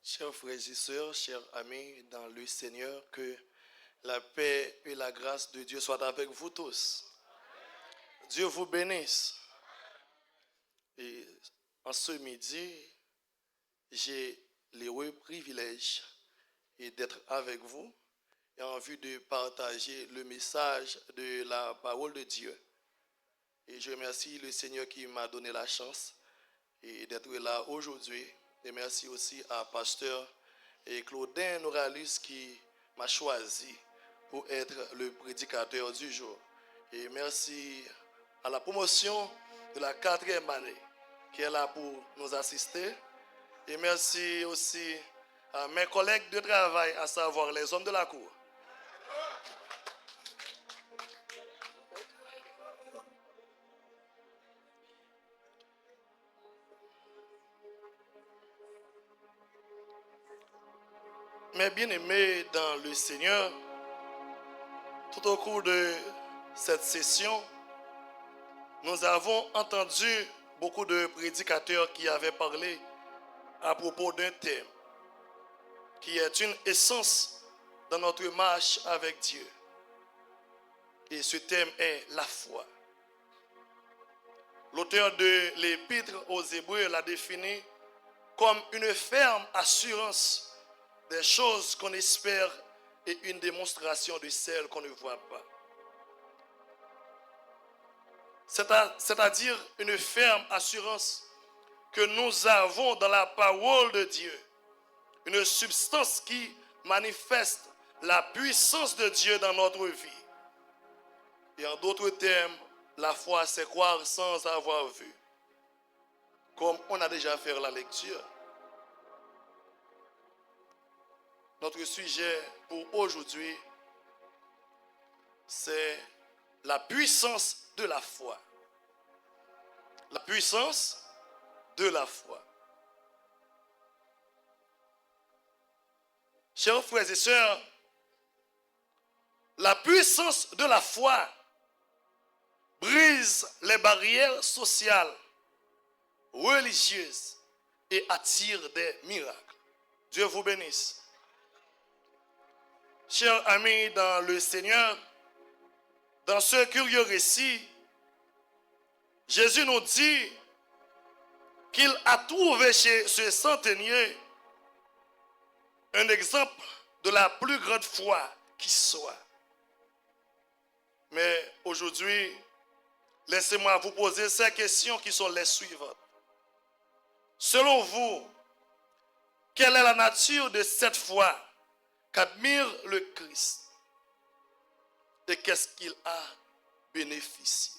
Chers frères et sœurs, chers amis dans le Seigneur, que la paix et la grâce de Dieu soient avec vous tous. Dieu vous bénisse. Et en ce midi, j'ai l'heureux privilège d'être avec vous et en vue de partager le message de la parole de Dieu. Et je remercie le Seigneur qui m'a donné la chance d'être là aujourd'hui. Et merci aussi à Pasteur Claudin Noralis qui m'a choisi pour être le prédicateur du jour. Et merci à la promotion de la 4e année qui est là pour nous assister. Et merci aussi à mes collègues de travail, à savoir les hommes de la cour. Mes bien-aimés dans le Seigneur, tout au cours de cette session, nous avons entendu beaucoup de prédicateurs qui avaient parlé à propos d'un thème qui est une essence dans notre marche avec Dieu. Et ce thème est la foi. L'auteur de l'Épître aux Hébreux l'a défini comme une ferme assurance des choses qu'on espère et une démonstration de celles qu'on ne voit pas. C'est-à-dire une ferme assurance que nous avons dans la parole de Dieu. Une substance qui manifeste la puissance de Dieu dans notre vie. Et en d'autres termes, la foi, c'est croire sans avoir vu. Comme on a déjà fait la lecture. Notre sujet pour aujourd'hui, c'est la puissance de la foi. La puissance de la foi. Chers frères et sœurs, la puissance de la foi brise les barrières sociales, religieuses et attire des miracles. Dieu vous bénisse. Chers amis dans le Seigneur, dans ce curieux récit, Jésus nous dit qu'il a trouvé chez ce centenier un exemple de la plus grande foi qui soit. Mais aujourd'hui, laissez-moi vous poser ces questions qui sont les suivantes. Selon vous, quelle est la nature de cette foi qu'admire le Christ? Et qu'est-ce qu'il a bénéficié?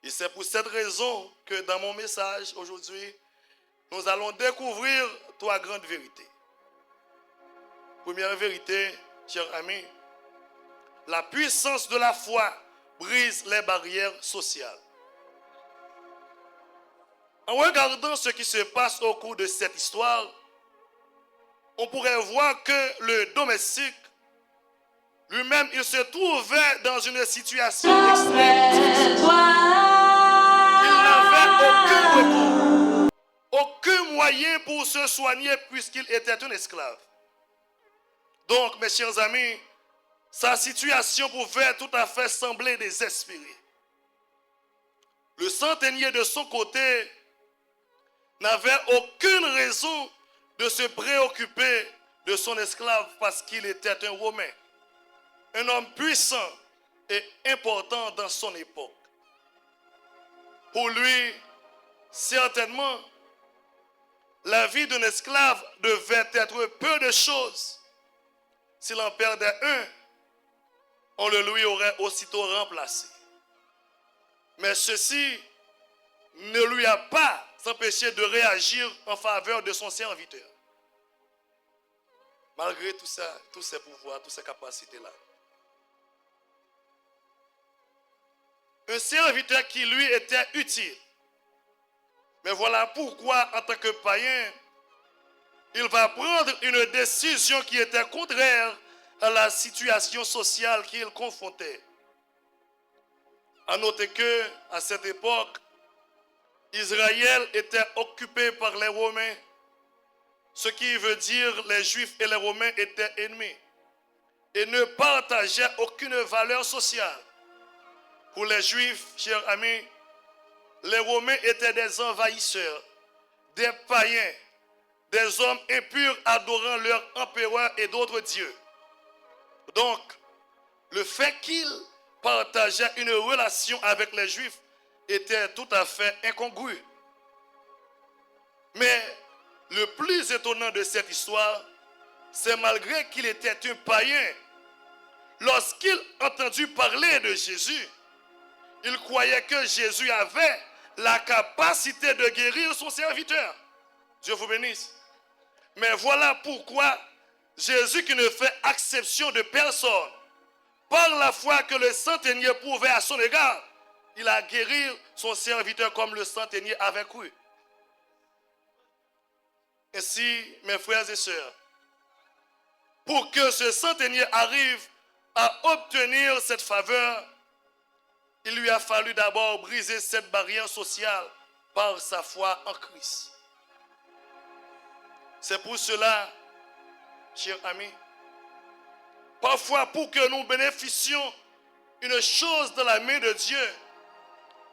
Et c'est pour cette raison que dans mon message aujourd'hui, nous allons découvrir 3 grandes vérités. Première vérité, chers amis, la puissance de la foi brise les barrières sociales. En regardant ce qui se passe au cours de cette histoire, on pourrait voir que le domestique, lui-même, il se trouvait dans une situation extrême. Il n'avait aucun recours, aucun moyen pour se soigner puisqu'il était un esclave. Donc, mes chers amis, sa situation pouvait tout à fait sembler désespérée. Le centenier de son côté n'avait aucune raison de se préoccuper de son esclave parce qu'il était un Romain, un homme puissant et important dans son époque. Pour lui, certainement, la vie d'un esclave devait être peu de choses. S'il en perdait un, on le lui aurait aussitôt remplacé. Mais ceci ne lui a pas empêché de réagir en faveur de son serviteur. Malgré tout ça, tous ses pouvoirs, toutes ses capacités-là. Un serviteur qui lui était utile. Mais voilà pourquoi, en tant que païen, il va prendre une décision qui était contraire à la situation sociale qu'il confrontait. À noter que, à cette époque, Israël était occupé par les Romains. Ce qui veut dire les Juifs et les Romains étaient ennemis et ne partageaient aucune valeur sociale. Pour les Juifs, chers amis, les Romains étaient des envahisseurs, des païens, des hommes impurs adorant leur empereur et d'autres dieux. Donc, le fait qu'ils partageaient une relation avec les Juifs était tout à fait incongru. Mais le plus étonnant de cette histoire, c'est malgré qu'il était un païen, lorsqu'il entendu parler de Jésus, il croyait que Jésus avait la capacité de guérir son serviteur. Dieu vous bénisse. Mais voilà pourquoi Jésus, qui ne fait exception de personne, par la foi que le centenier pouvait à son égard, il a guéri son serviteur comme le centenier avait cru. Ainsi, mes frères et sœurs, pour que ce centenier arrive à obtenir cette faveur, il lui a fallu d'abord briser cette barrière sociale par sa foi en Christ. C'est pour cela, chers amis, parfois pour que nous bénéficions une chose dans la main de Dieu,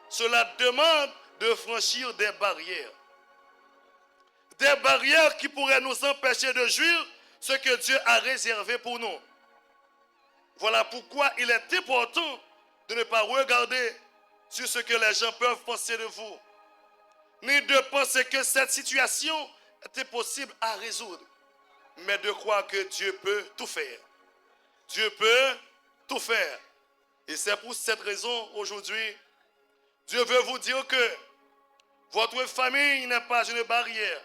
cela demande de franchir des barrières. Des barrières qui pourraient nous empêcher de jouir ce que Dieu a réservé pour nous. Voilà pourquoi il est important de ne pas regarder sur ce que les gens peuvent penser de vous, ni de penser que cette situation était possible à résoudre, mais de croire que Dieu peut tout faire. Dieu peut tout faire. Et c'est pour cette raison, aujourd'hui, Dieu veut vous dire que votre famille n'est pas une barrière.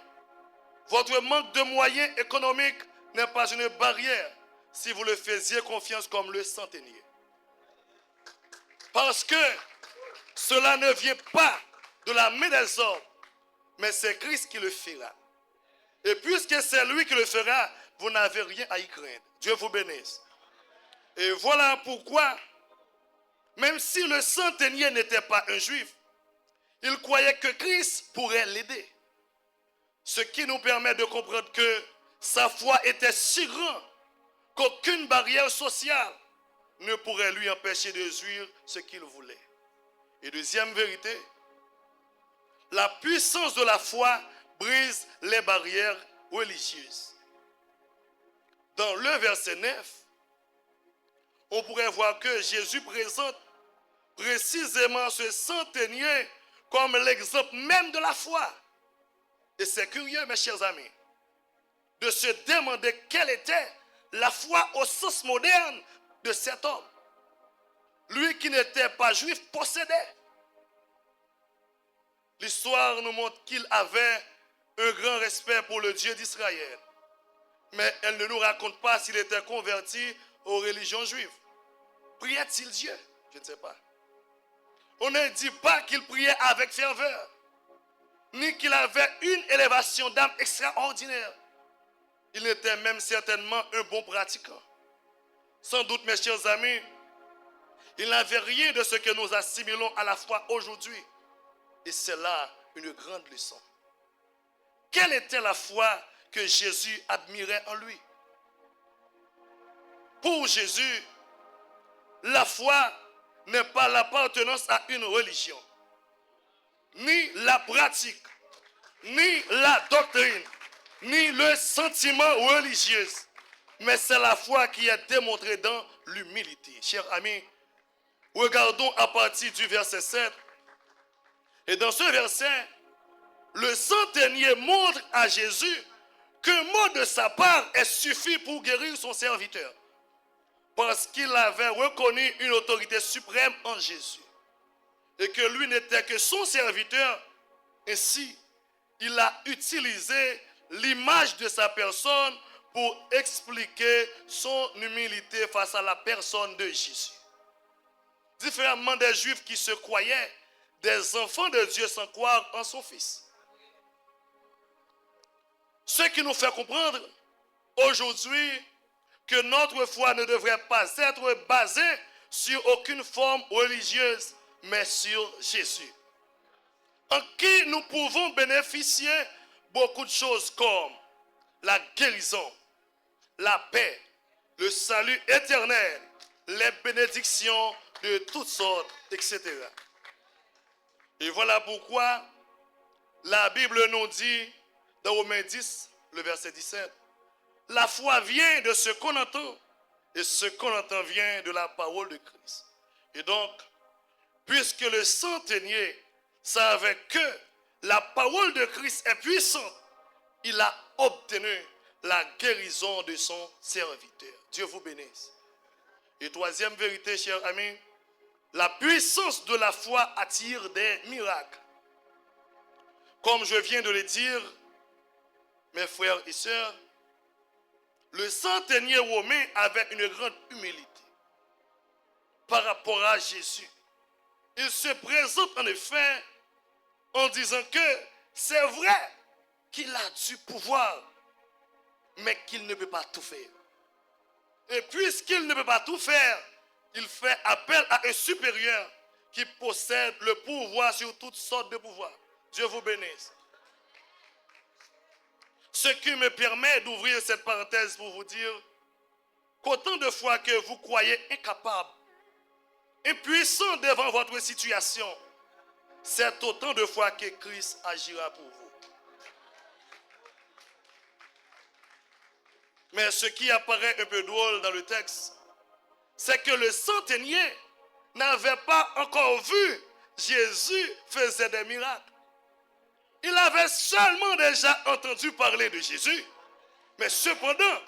Votre manque de moyens économiques n'est pas une barrière si vous le faisiez confiance comme le centenier. Parce que cela ne vient pas de la main des hommes, mais c'est Christ qui le fera. Et puisque c'est lui qui le fera, vous n'avez rien à y craindre. Dieu vous bénisse. Et voilà pourquoi, même si le centenier n'était pas un juif, il croyait que Christ pourrait l'aider. Ce qui nous permet de comprendre que sa foi était si grande qu'aucune barrière sociale ne pourrait lui empêcher de jouir ce qu'il voulait. Et deuxième vérité, la puissance de la foi brise les barrières religieuses. Dans le verset 9, on pourrait voir que Jésus présente précisément ce centenier comme l'exemple même de la foi. Et c'est curieux, mes chers amis, de se demander quelle était la foi au sens moderne de cet homme. Lui qui n'était pas juif possédait. L'histoire nous montre qu'il avait un grand respect pour le Dieu d'Israël. Mais elle ne nous raconte pas s'il était converti aux religions juives. Priait-il Dieu? Je ne sais pas. On ne dit pas qu'il priait avec ferveur, ni qu'il avait une élévation d'âme extraordinaire. Il était même certainement un bon pratiquant. Sans doute, mes chers amis, il n'avait rien de ce que nous assimilons à la foi aujourd'hui. Et c'est là une grande leçon. Quelle était la foi que Jésus admirait en lui? Pour Jésus, la foi n'est pas l'appartenance à une religion, ni la pratique, ni la doctrine, ni le sentiment religieux, mais c'est la foi qui est démontrée dans l'humilité. Chers amis, regardons à partir du verset 7. Et dans ce verset, le centenier montre à Jésus qu'un mot de sa part est suffi pour guérir son serviteur. Parce qu'il avait reconnu une autorité suprême en Jésus. Et que lui n'était que son serviteur. Ainsi, il a utilisé l'image de sa personne pour expliquer son humilité face à la personne de Jésus. Différemment des Juifs qui se croyaient des enfants de Dieu sans croire en son Fils. Ce qui nous fait comprendre aujourd'hui que notre foi ne devrait pas être basée sur aucune forme religieuse, mais sur Jésus, en qui nous pouvons bénéficier beaucoup de choses comme la guérison, la paix, le salut éternel, les bénédictions de toutes sortes, etc. Et voilà pourquoi la Bible nous dit, dans Romains 10, le verset 17, la foi vient de ce qu'on entend, et ce qu'on entend vient de la parole de Christ. Et donc, puisque le centenier savait que la parole de Christ est puissante, il a obtenu la guérison de son serviteur. Dieu vous bénisse. Et troisième vérité, chers amis, la puissance de la foi attire des miracles. Comme je viens de le dire, mes frères et sœurs, le centenier romain avait une grande humilité par rapport à Jésus. Il se présente en effet en disant que c'est vrai qu'il a du pouvoir, mais qu'il ne peut pas tout faire. Et puisqu'il ne peut pas tout faire, il fait appel à un supérieur qui possède le pouvoir sur toutes sortes de pouvoirs. Dieu vous bénisse. Ce qui me permet d'ouvrir cette parenthèse pour vous dire qu'autant de fois que vous croyez incapable, impuissant devant votre situation, c'est autant de fois que Christ agira pour vous. Mais ce qui apparaît un peu drôle dans le texte, c'est que le centenier n'avait pas encore vu Jésus faisait des miracles. Il avait seulement déjà entendu parler de Jésus. Mais cependant,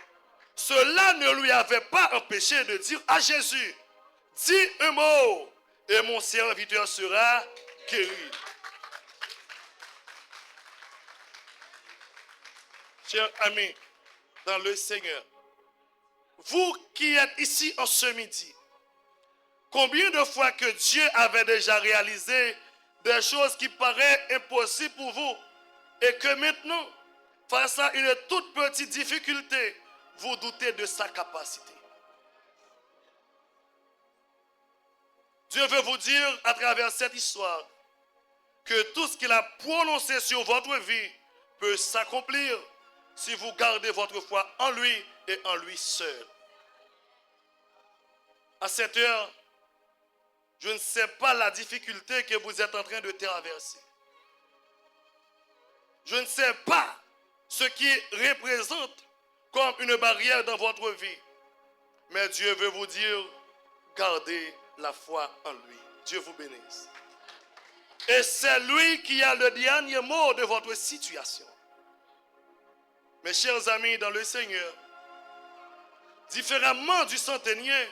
cela ne lui avait pas empêché de dire à Jésus, dis un mot et mon serviteur sera guéri. Chers amis, dans le Seigneur, vous qui êtes ici en ce midi, combien de fois que Dieu avait déjà réalisé des choses qui paraissent impossibles pour vous et que maintenant, face à une toute petite difficulté, vous doutez de sa capacité. Dieu veut vous dire à travers cette histoire que tout ce qu'il a prononcé sur votre vie peut s'accomplir si vous gardez votre foi en lui et en lui seul. À cette heure, je ne sais pas la difficulté que vous êtes en train de traverser. Je ne sais pas ce qui représente comme une barrière dans votre vie. Mais Dieu veut vous dire, gardez la foi en lui. Dieu vous bénisse. Et c'est lui qui a le dernier mot de votre situation. Mes chers amis dans le Seigneur, différemment du centenier,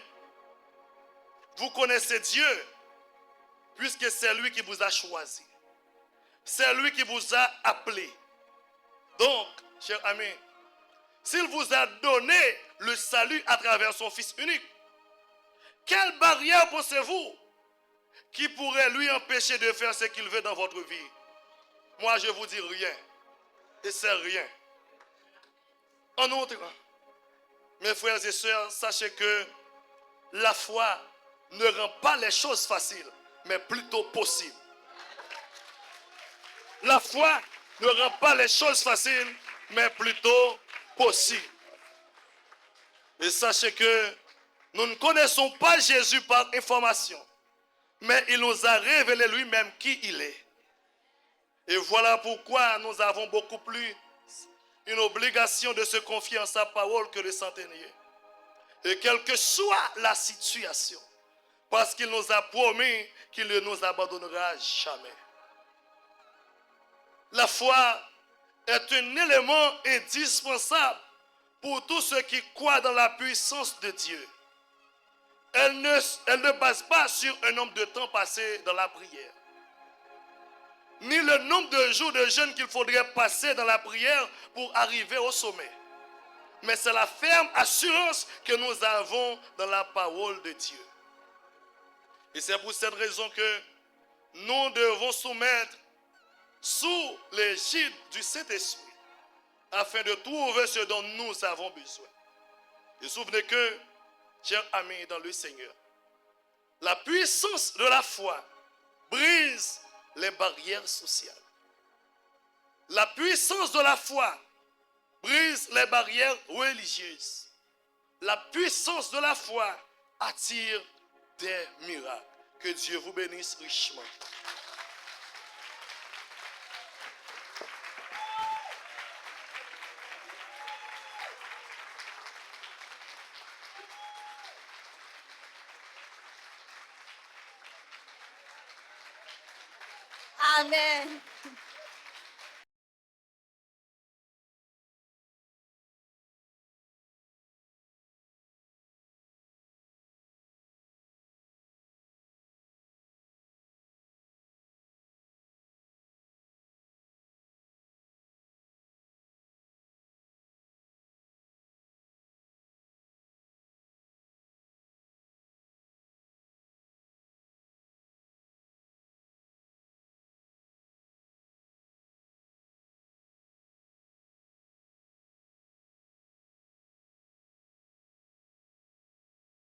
vous connaissez Dieu, puisque c'est lui qui vous a choisi. C'est lui qui vous a appelé. Donc, chers amis, s'il vous a donné le salut à travers son Fils unique, quelle barrière pensez-vous qui pourrait lui empêcher de faire ce qu'il veut dans votre vie? Moi, je vous dis rien. Et c'est rien. En outre, mes frères et sœurs, sachez que la foi ne rend pas les choses faciles, mais plutôt possibles. La foi ne rend pas les choses faciles, mais plutôt possibles. Et sachez que nous ne connaissons pas Jésus par information, mais il nous a révélé lui-même qui il est. Et voilà pourquoi nous avons beaucoup plus une obligation de se confier en sa parole que le centenier. Et quelle que soit la situation, parce qu'il nous a promis qu'il ne nous abandonnera jamais. La foi est un élément indispensable pour tous ceux qui croient dans la puissance de Dieu. Elle ne base pas sur un nombre de temps passé dans la prière, ni le nombre de jours de jeûne qu'il faudrait passer dans la prière pour arriver au sommet. Mais c'est la ferme assurance que nous avons dans la parole de Dieu. Et c'est pour cette raison que nous devons soumettre sous l'égide du Saint-Esprit afin de trouver ce dont nous avons besoin. Et souvenez que, chers amis dans le Seigneur, la puissance de la foi brise les barrières sociales. La puissance de la foi brise les barrières religieuses. La puissance de la foi attire des miracles. Que Dieu vous bénisse richement. Amen.